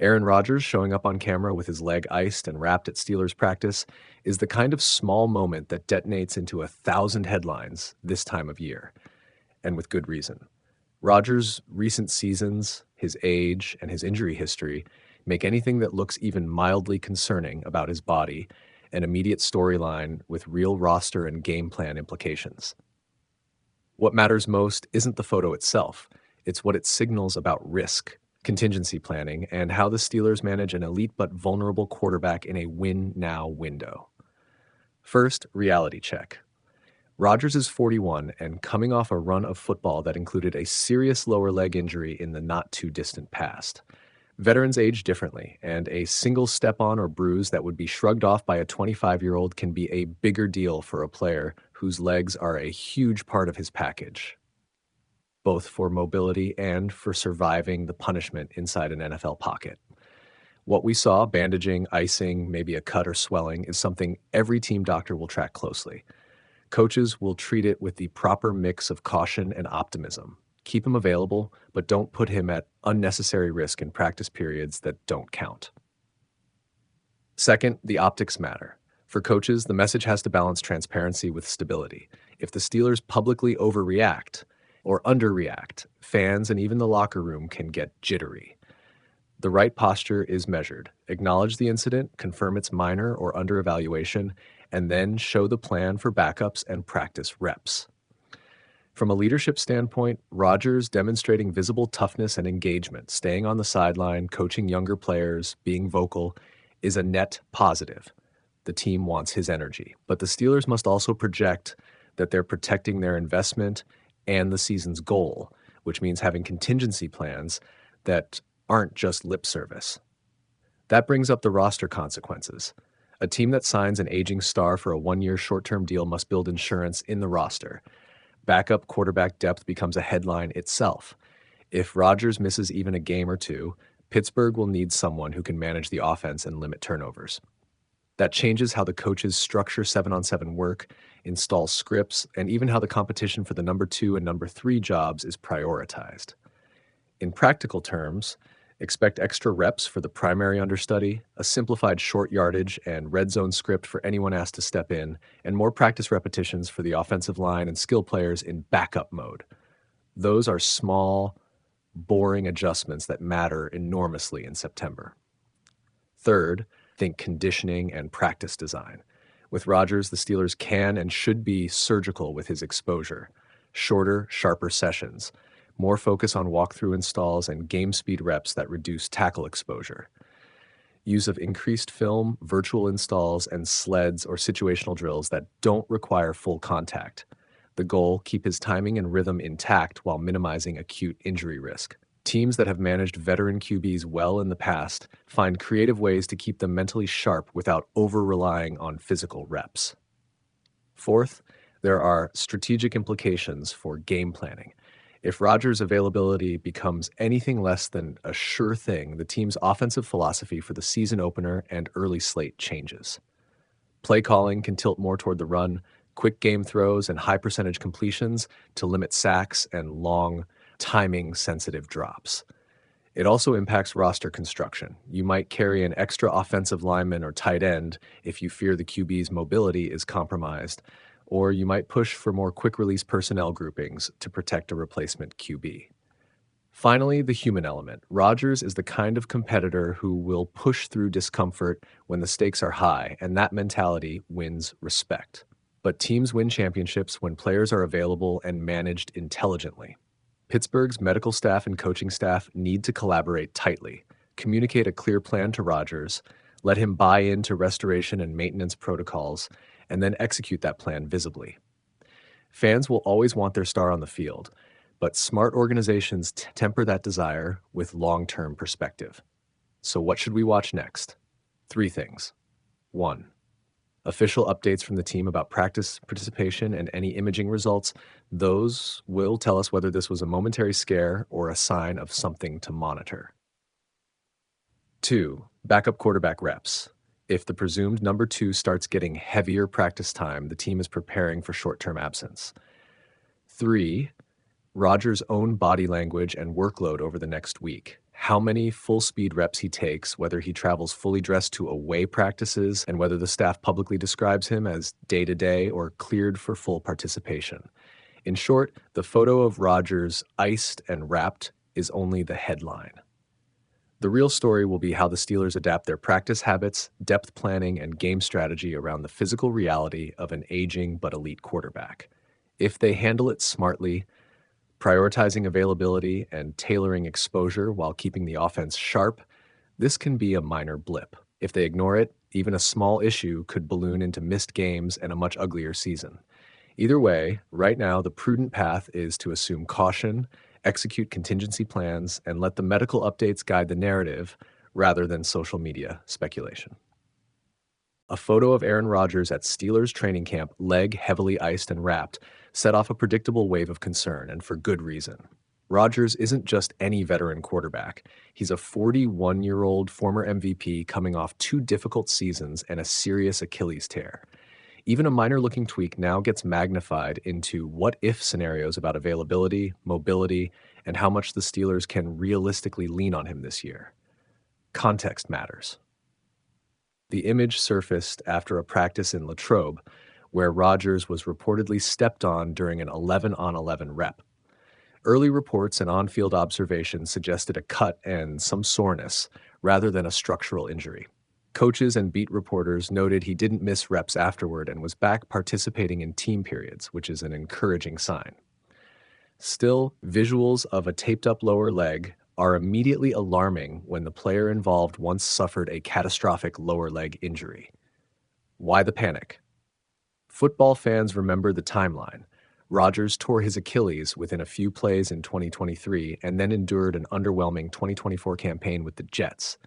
Aaron Rodgers showing up on camera with his leg iced and wrapped at Steelers practice is the kind of small moment that detonates into 1,000 headlines this time of year, and with good reason. Rodgers' recent seasons, his age, and his injury history make anything that looks even mildly concerning about his body an immediate storyline with real roster and game plan implications. What matters most isn't the photo itself, it's what it signals about risk, contingency planning, and how the Steelers manage an elite but vulnerable quarterback in a win-now window. First, reality check. Rodgers is 41 and coming off a run of football that included a serious lower leg injury in the not-too-distant past. Veterans age differently, and a single step-on or bruise that would be shrugged off by a 25-year-old can be a bigger deal for a player whose legs are a huge part of his package, both for mobility and for surviving the punishment inside an NFL pocket. What we saw, bandaging, icing, maybe a cut or swelling, is something every team doctor will track closely. Coaches will treat it with the proper mix of caution and optimism. Keep him available, but don't put him at unnecessary risk in practice periods that don't count. Second, the optics matter. For coaches, the message has to balance transparency with stability. If the Steelers publicly overreact or underreact, fans and even the locker room can get jittery. The right posture is measured. Acknowledge the incident, confirm it's minor or under evaluation, and then show the plan for backups and practice reps. From a leadership standpoint, Rodgers demonstrating visible toughness and engagement, staying on the sideline, coaching younger players, being vocal, is a net positive. The team wants his energy. But the Steelers must also project that they're protecting their investment and the season's goal, which means having contingency plans that aren't just lip service. That brings up the roster consequences. A team that signs an aging star for a one-year short-term deal must build insurance in the roster. Backup quarterback depth becomes a headline itself. If Rodgers misses even a game or two, Pittsburgh will need someone who can manage the offense and limit turnovers. That changes how the coaches structure 7-on-7 work, install scripts, and even how the competition for the number 2 and number 3 jobs is prioritized. In practical terms, expect extra reps for the primary understudy, a simplified short yardage and red zone script for anyone asked to step in, and more practice repetitions for the offensive line and skill players in backup mode. Those are small, boring adjustments that matter enormously in September. Third, think conditioning and practice design. With Rodgers, the Steelers can and should be surgical with his exposure. Shorter, sharper sessions. More focus on walkthrough installs and game speed reps that reduce tackle exposure. Use of increased film, virtual installs, and sleds or situational drills that don't require full contact. The goal, keep his timing and rhythm intact while minimizing acute injury risk. Teams that have managed veteran QBs well in the past find creative ways to keep them mentally sharp without over-relying on physical reps. Fourth, there are strategic implications for game planning. If Rodgers' availability becomes anything less than a sure thing, the team's offensive philosophy for the season opener and early slate changes. Play calling can tilt more toward the run, quick game throws, and high percentage completions to limit sacks and long, timing-sensitive drops. It also impacts roster construction. You might carry an extra offensive lineman or tight end if you fear the QB's mobility is compromised, or you might push for more quick-release personnel groupings to protect a replacement QB. Finally, the human element. Rodgers is the kind of competitor who will push through discomfort when the stakes are high, and that mentality wins respect. But teams win championships when players are available and managed intelligently. Pittsburgh's medical staff and coaching staff need to collaborate tightly, communicate a clear plan to Rodgers, let him buy into restoration and maintenance protocols, and then execute that plan visibly. Fans will always want their star on the field, but smart organizations temper that desire with long-term perspective. So what should we watch next? 3 things. 1. Official updates from the team about practice participation and any imaging results. Those will tell us whether this was a momentary scare or a sign of something to monitor. 2. Backup quarterback reps. If the presumed number 2 starts getting heavier practice time, the team is preparing for short-term absence. 3. Rodgers' own body language and workload over the next week. how many full speed reps he takes, whether he travels fully dressed to away practices, and whether the staff publicly describes him as day to day or cleared for full participation. In short, the photo of Rodgers iced and wrapped is only the headline. The real story will be how the Steelers adapt their practice habits, depth planning, and game strategy around the physical reality of an aging but elite quarterback. If they handle it smartly, prioritizing availability and tailoring exposure while keeping the offense sharp, this can be a minor blip. If they ignore it, even a small issue could balloon into missed games and a much uglier season. Either way, right now the prudent path is to assume caution, execute contingency plans, and let the medical updates guide the narrative rather than social media speculation. A photo of Aaron Rodgers at Steelers training camp, leg heavily iced and wrapped, set off a predictable wave of concern, and for good reason. Rodgers isn't just any veteran quarterback. He's a 41-year-old former MVP coming off 2 difficult seasons and a serious Achilles tear. Even a minor-looking tweak now gets magnified into what-if scenarios about availability, mobility, and how much the Steelers can realistically lean on him this year. Context matters. The image surfaced after a practice in Latrobe, where Rodgers was reportedly stepped on during an 11-on-11 rep. Early reports and on-field observations suggested a cut and some soreness, rather than a structural injury. Coaches and beat reporters noted he didn't miss reps afterward and was back participating in team periods, which is an encouraging sign. Still, visuals of a taped-up lower leg are immediately alarming when the player involved once suffered a catastrophic lower leg injury. Why the panic? Football fans remember the timeline. Rodgers tore his Achilles within a few plays in 2023 and then endured an underwhelming 2024 campaign with the Jets.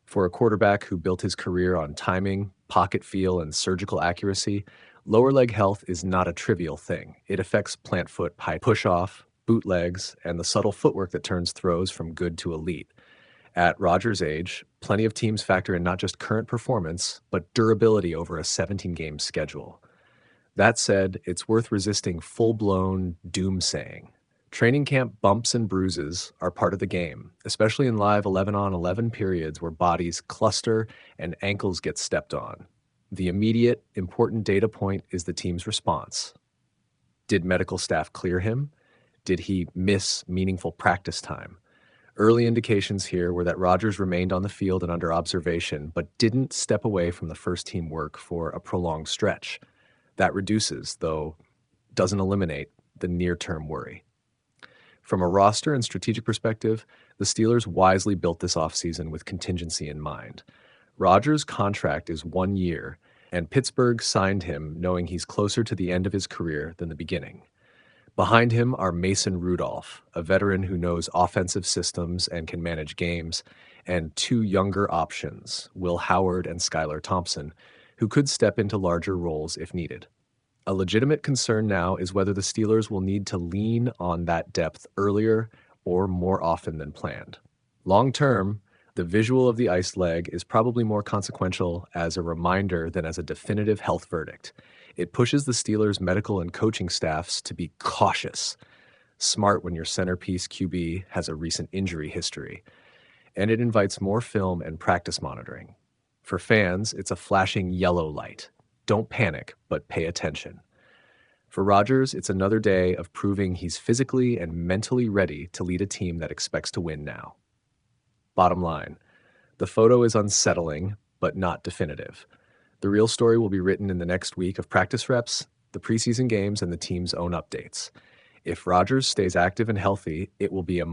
For a quarterback who built his career on timing, pocket feel, and surgical accuracy, lower leg health is not a trivial thing. It affects plant foot, push-off, bootlegs, and the subtle footwork that turns throws from good to elite. At Rodgers' age, plenty of teams factor in not just current performance, but durability over a 17-game schedule. That said, it's worth resisting full-blown doomsaying. Training camp bumps and bruises are part of the game, especially in live 11-on-11 periods where bodies cluster and ankles get stepped on. The immediate, important data point is the team's response. Did medical staff clear him? Did he miss meaningful practice time? Early indications here were that Rodgers remained on the field and under observation, but didn't step away from the first-team work for a prolonged stretch. That reduces, though doesn't eliminate, the near-term worry. From a roster and strategic perspective, the Steelers wisely built this offseason with contingency in mind. Rodgers' contract is 1 year, and Pittsburgh signed him knowing he's closer to the end of his career than the beginning. Behind him are Mason Rudolph, a veteran who knows offensive systems and can manage games, and 2 younger options, Will Howard and Skylar Thompson, who could step into larger roles if needed. A legitimate concern now is whether the Steelers will need to lean on that depth earlier or more often than planned. Long term, the visual of the iced leg is probably more consequential as a reminder than as a definitive health verdict. It pushes the Steelers' medical and coaching staffs to be cautious, smart when your centerpiece QB has a recent injury history, and it invites more film and practice monitoring. For fans, it's a flashing yellow light. Don't panic, but pay attention. For Rodgers, it's another day of proving he's physically and mentally ready to lead a team that expects to win now. Bottom line, the photo is unsettling, but not definitive. The real story will be written in the next week of practice reps, the preseason games, and the team's own updates. If Rodgers stays active and healthy, it will be a